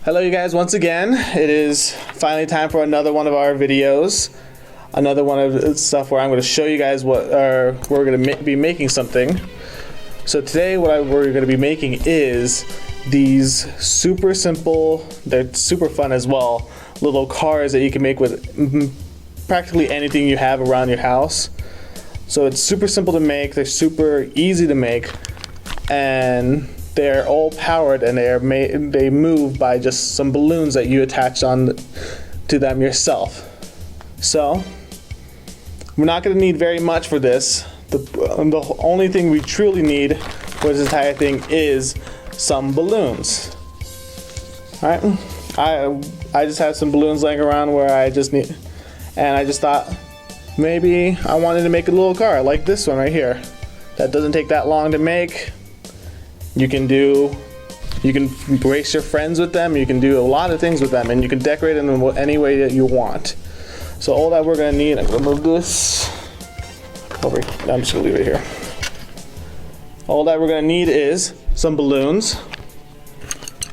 Hello you guys, once again. It is finally time for another one of our videos. Another one of the stuff where I'm going to show you guys what we're going to be making something. So today what we're going to be making is these super simple, they're super fun as well, little cars that you can make with practically anything you have around your house. So it's super simple to make, they're super easy to make, and they're all powered, and they move by just some balloons that you attach on to them yourself. So we're not going to need very much for this. The only thing we truly need for this entire thing is some balloons. All right, I just have some balloons laying around where I just need, and I just thought maybe I wanted to make a little car like this one right here. That doesn't take that long to make. You can race your friends with them, you can do a lot of things with them, and you can decorate them in any way that you want. So all that we're gonna need, I'm gonna move this over here. I'm just gonna leave it here. All that we're gonna need is some balloons,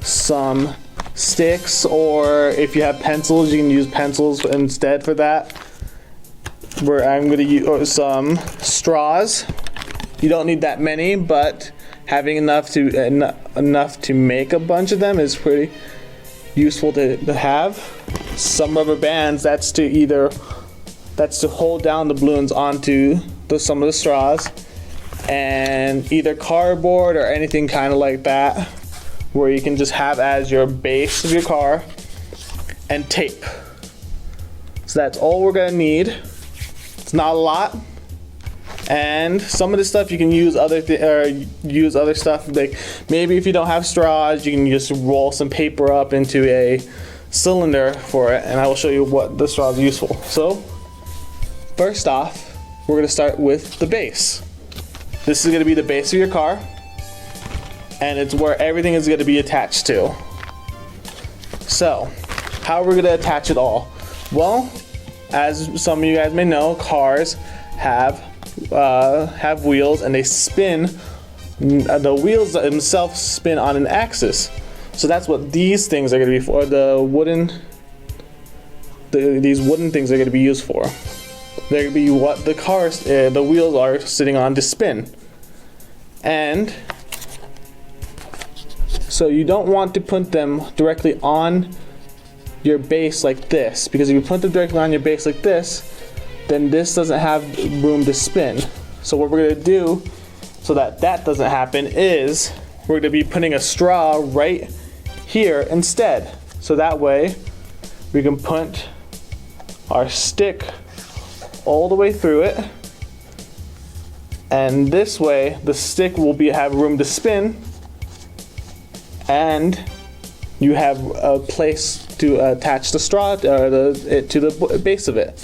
some sticks, or if you have pencils, you can use pencils instead for that. I'm gonna use some straws. You don't need that many, but having enough to make a bunch of them is pretty useful to have. Some rubber bands, that's to hold down the balloons onto some of the straws, and either cardboard or anything kind of like that where you can just have as your base of your car, and tape. So that's all we're gonna need. It's not a lot. And some of the stuff you can use other stuff, like maybe if you don't have straws, you can just roll some paper up into a cylinder for it, and I will show you what the straw is useful. So first off, we're going to start with the base. This is going to be the base of your car, and it's where everything is going to be attached to. So how are we going to attach it all? Well, as some of you guys may know, cars have wheels, and they spin. The wheels themselves spin on an axis. So that's what these things are going to be for. These wooden things are going to be used for. They're going to be what the wheels are sitting on to spin. And so you don't want to put them directly on your base like this, because if you put them directly on your base like this, then this doesn't have room to spin. So what we're gonna do so that doesn't happen is we're gonna be putting a straw right here instead. So that way we can put our stick all the way through it, and this way the stick will have room to spin, and you have a place to attach the straw to the base of it.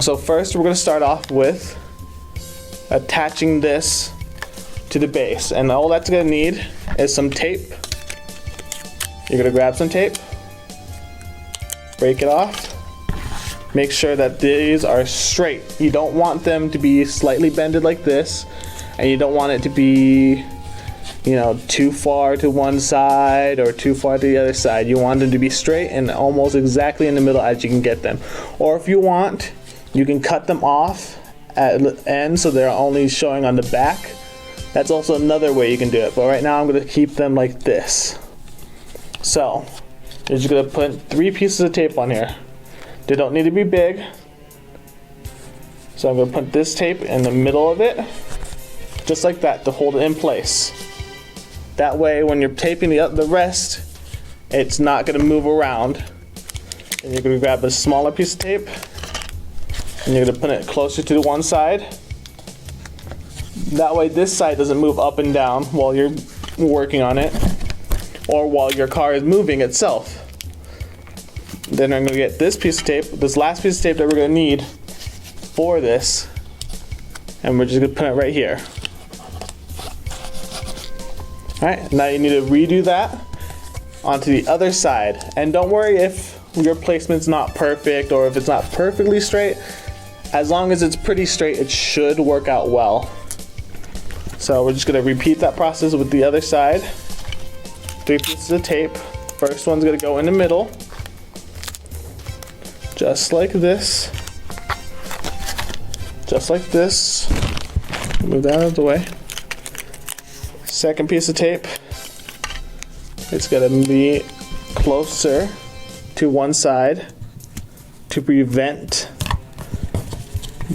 So first we're going to start off with attaching this to the base, and all that's going to need is some tape. You're going to grab some tape, break it off, make sure that these are straight. You don't want them to be slightly bended like this, and you don't want it to be, too far to one side or too far to the other side. You want them to be straight and almost exactly in the middle as you can get them. Or if you want, you can cut them off at the end so they're only showing on the back. That's also another way you can do it, but right now I'm going to keep them like this. So you're just going to put 3 pieces of tape on here. They don't need to be big. So I'm going to put this tape in the middle of it, just like that, to hold it in place. That way when you're taping the rest, it's not going to move around. And you're going to grab a smaller piece of tape, and you're going to put it closer to the one side. That way this side doesn't move up and down while you're working on it, or while your car is moving itself. Then I'm going to get this piece of tape, this last piece of tape that we're going to need for this, and we're just going to put it right here. Alright, now you need to redo that onto the other side. And don't worry if your placement's not perfect or if it's not perfectly straight. As long as it's pretty straight, it should work out well. So we're just going to repeat that process with the other side. 3 pieces of tape, first one's gonna go in the middle, just like this. Just like this. Move that out of the way. Second piece of tape, it's gonna be closer to one side to prevent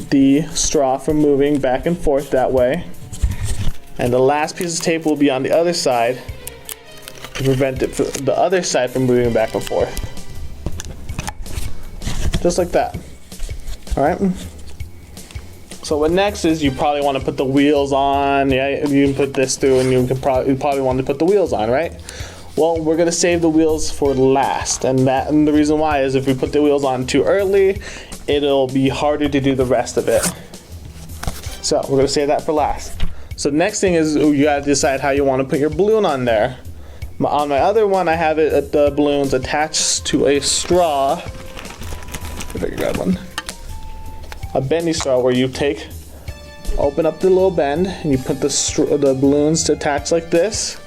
the straw from moving back and forth that way. And the last piece of tape will be on the other side to prevent the other side from moving back and forth. Just like that. All right. So what next is you probably want to put the wheels on. Yeah, you can put this through, and you probably want to put the wheels on, right? Well, we're gonna save the wheels for last, and the reason why is if we put the wheels on too early, it'll be harder to do the rest of it. So we're gonna save that for last. So next thing is you gotta decide how you want to put your balloon on there. On my other one, I have the balloons attached to a straw. If I can grab one. A bendy straw where you open up the little bend and you put the balloons to attach like this.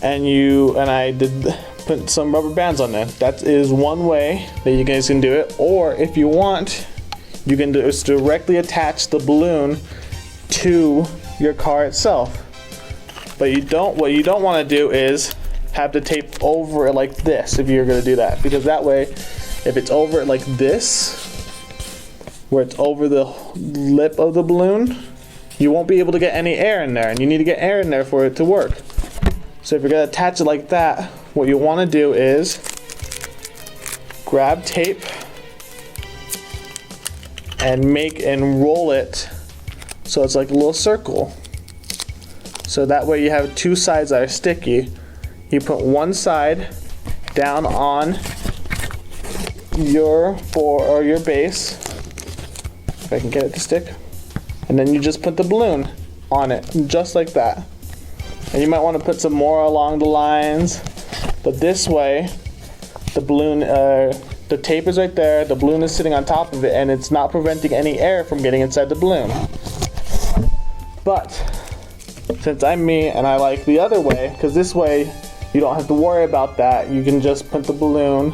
And I did put some rubber bands on there. That is one way that you guys can do it. Or if you want, you can just directly attach the balloon to your car itself. But what you don't want to do is have the tape over it like this if you're going to do that. Because that way, if it's over it like this, where it's over the lip of the balloon, you won't be able to get any air in there, and you need to get air in there for it to work. So if you're gonna attach it like that, what you wanna do is grab tape and roll it so it's like a little circle. So that way you have two sides that are sticky. You put one side down on your base, if I can get it to stick, and then you just put the balloon on it, just like that. And you might want to put some more along the lines, but this way, the balloon, the tape is right there, the balloon is sitting on top of it, and it's not preventing any air from getting inside the balloon. But since I'm me and I like the other way, because this way you don't have to worry about that, you can just put the balloon,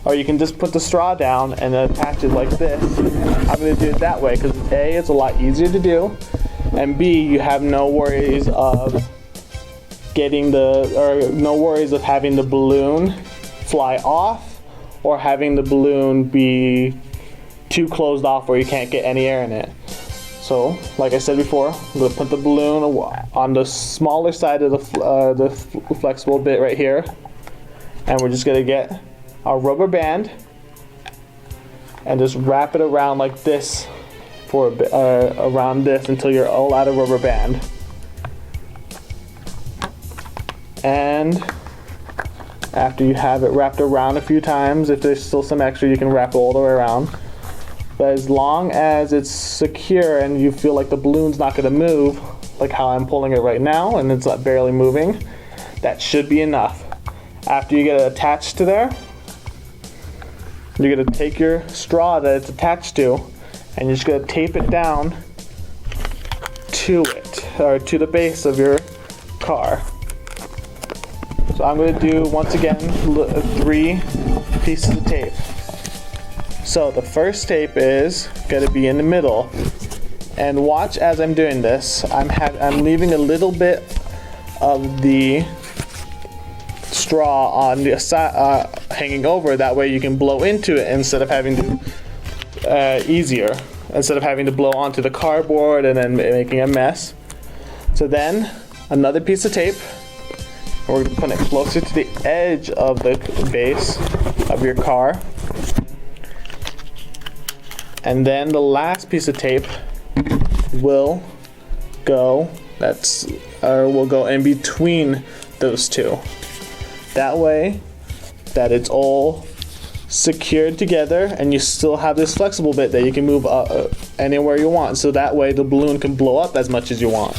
or you can just put the straw down and attach it like this. I'm going to do it that way because A, it's a lot easier to do, and B, you have no worries of having the balloon fly off or having the balloon be too closed off where you can't get any air in it. So, like I said before, I'm going to put the balloon on the smaller side of the flexible bit right here, and we're just going to get our rubber band and just wrap it around like this for a bit, around this until you're all out of rubber band. And after you have it wrapped around a few times, if there's still some extra, you can wrap it all the way around. But as long as it's secure and you feel like the balloon's not going to move, like how I'm pulling it right now, and it's barely moving, that should be enough. After you get it attached to there, you're going to take your straw that it's attached to, and you're just going to tape it down to it, or to the base of your car. So I'm going to do, once again, 3 pieces of tape. So the first tape is going to be in the middle, and watch as I'm doing this. I'm leaving a little bit of the straw on the side, hanging over. That way you can blow into it instead of having to instead of having to blow onto the cardboard and then making a mess. So then another piece of tape. We're going to put it closer to the edge of the base of your car. And then the last piece of tape will go in between those two. That way that it's all secured together and you still have this flexible bit that you can move anywhere you want. So that way the balloon can blow up as much as you want.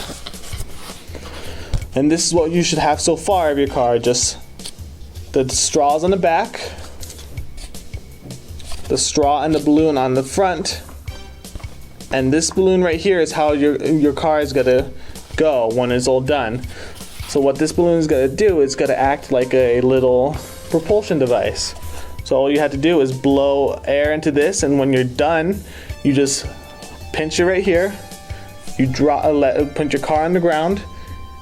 And this is what you should have so far of your car. Just the straws on the back, the straw and the balloon on the front, and this balloon right here is how your car is gonna go when it's all done. So what this balloon is going to do is going to act like a little propulsion device. So all you have to do is blow air into this, and when you're done, you just pinch it right here. You put your car on the ground,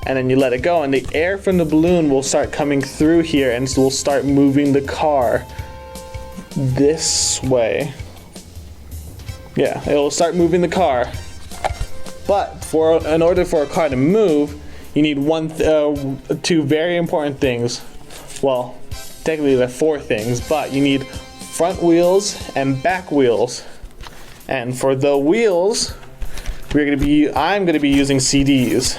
and then you let it go, and the air from the balloon will start coming through here, and will start moving the car this way. Yeah, it will start moving the car. But in order for a car to move, you need two very important things. Well, technically there are 4 things, but you need front wheels and back wheels. And for the wheels, I'm gonna be using CDs.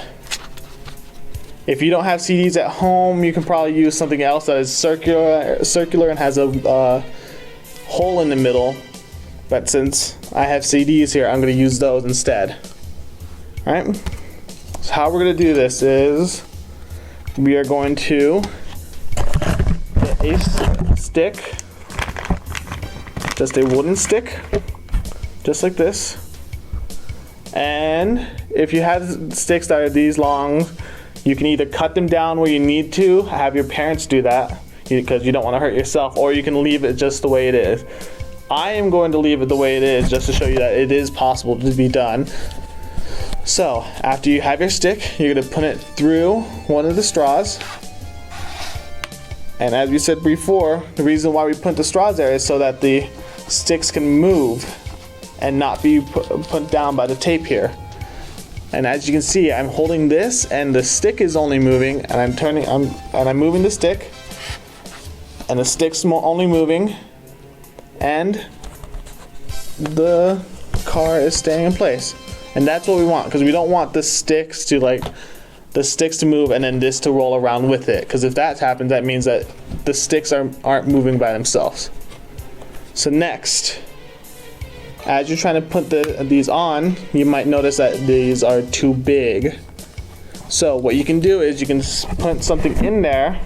If you don't have CDs at home, you can probably use something else that is circular and has a hole in the middle. But since I have CDs here, I'm gonna use those instead. All right. So how we're gonna do this is we are going to get a stick, just a wooden stick, just like this. And if you have sticks that are these long, you can either cut them down where you need to, have your parents do that because you don't want to hurt yourself, or you can leave it just the way it is. I am going to leave it the way it is just to show you that it is possible to be done. So after you have your stick, you're going to put it through one of the straws. And as we said before, the reason why we put the straws there is so that the sticks can move and not be put down by the tape here. And as you can see, I'm holding this and the stick is only moving, and I'm moving the stick, and the stick's only moving, and the car is staying in place. And that's what we want, because we don't want the sticks to move and then this to roll around with it, because if that happens, that means that the sticks aren't moving by themselves. So next, as you're trying to put these on, you might notice that these are too big. So what you can do is you can put something in there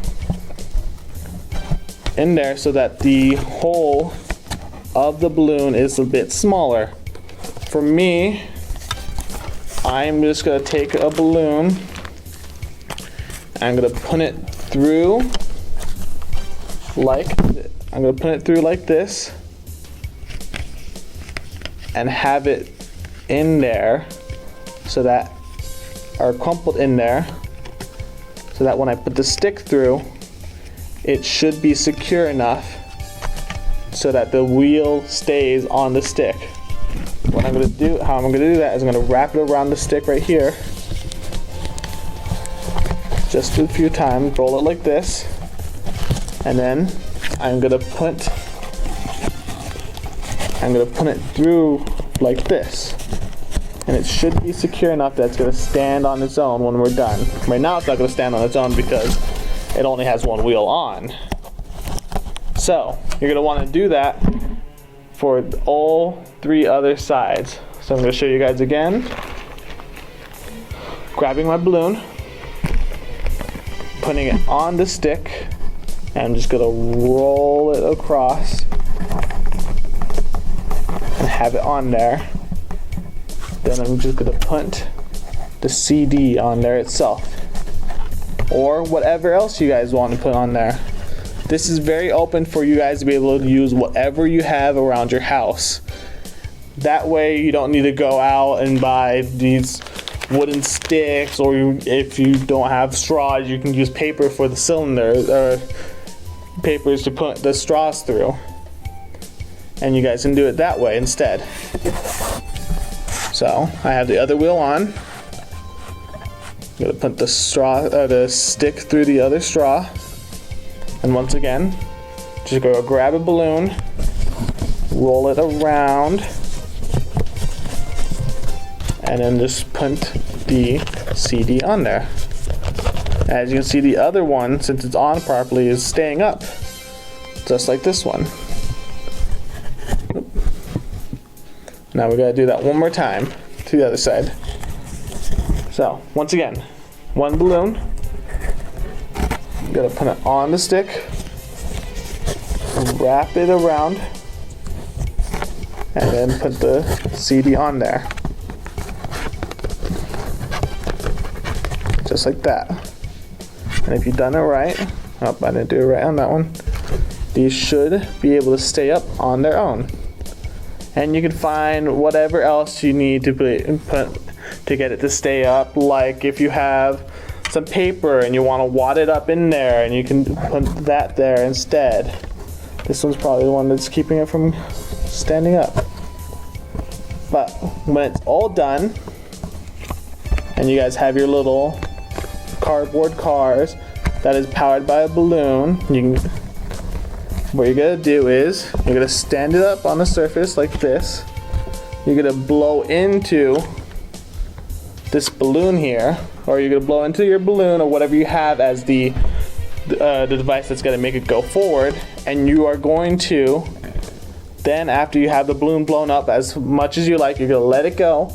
so that the hole of the balloon is a bit smaller. For me, I'm just gonna take a balloon, I'm gonna put it through like this, and have it in there crumpled in there, so that when I put the stick through, it should be secure enough so that the wheel stays on the stick. How I'm gonna do that is I'm gonna wrap it around the stick right here, just a few times, roll it like this, and then I'm gonna put it through like this, and it should be secure enough that it's gonna stand on its own when we're done. Right now it's not gonna stand on its own because it only has one wheel on. So you're gonna wanna do that for all 3 other sides. So I'm gonna show you guys again. Grabbing my balloon, putting it on the stick, and I'm just gonna roll it across and have it on there. Then I'm just gonna put the CD on there itself, or whatever else you guys want to put on there. This is very open for you guys to be able to use whatever you have around your house. That way you don't need to go out and buy these wooden sticks, or if you don't have straws, you can use paper for the cylinders, or papers to put the straws through. And you guys can do it that way instead. So I have the other wheel on. I'm gonna put the stick through the other straw. And once again, just go grab a balloon, roll it around, and then just put the CD on there. As you can see, the other one, since it's on properly, is staying up, just like this one. Now we gotta do that one more time to the other side. So once again, one balloon, gotta put it on the stick, wrap it around, and then put the CD on there. Just like that. And if you've done it right, oh, I didn't do it right on that one. These should be able to stay up on their own. And you can find whatever else you need to put to get it to stay up. Like if you have some paper and you want to wad it up in there, and you can put that there instead. This one's probably the one that's keeping it from standing up. But when it's all done, and you guys have your little cardboard cars that is powered by a balloon, what you're gonna do is you're gonna stand it up on the surface like this. You're gonna blow into this balloon here, or you're gonna blow into your balloon or whatever you have as the device that's gonna make it go forward, and you are going to then, after you have the balloon blown up as much as you like, you're gonna let it go.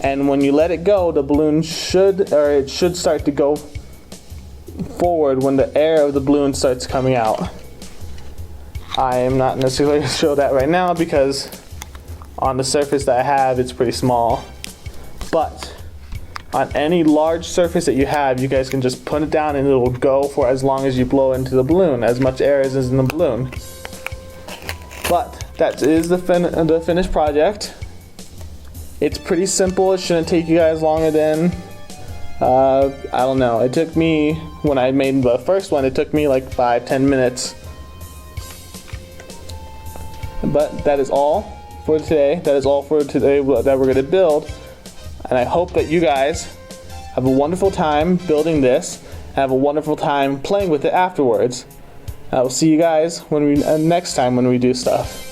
And when you let it go, the balloon should start to go forward when the air of the balloon starts coming out. I am not necessarily going to show that right now because on the surface that I have, it's pretty small. But on any large surface that you have, you guys can just put it down and it will go for as long as you blow into the balloon, as much air as is in the balloon. But that is the finished project. It's pretty simple. It shouldn't take you guys longer than, I don't know. It took me, when I made the first one, it took me like 5-10 minutes. But that is all for today. That is all for today that we're going to build. And I hope that you guys have a wonderful time building this and have a wonderful time playing with it afterwards. I will see you guys when next time when we do stuff.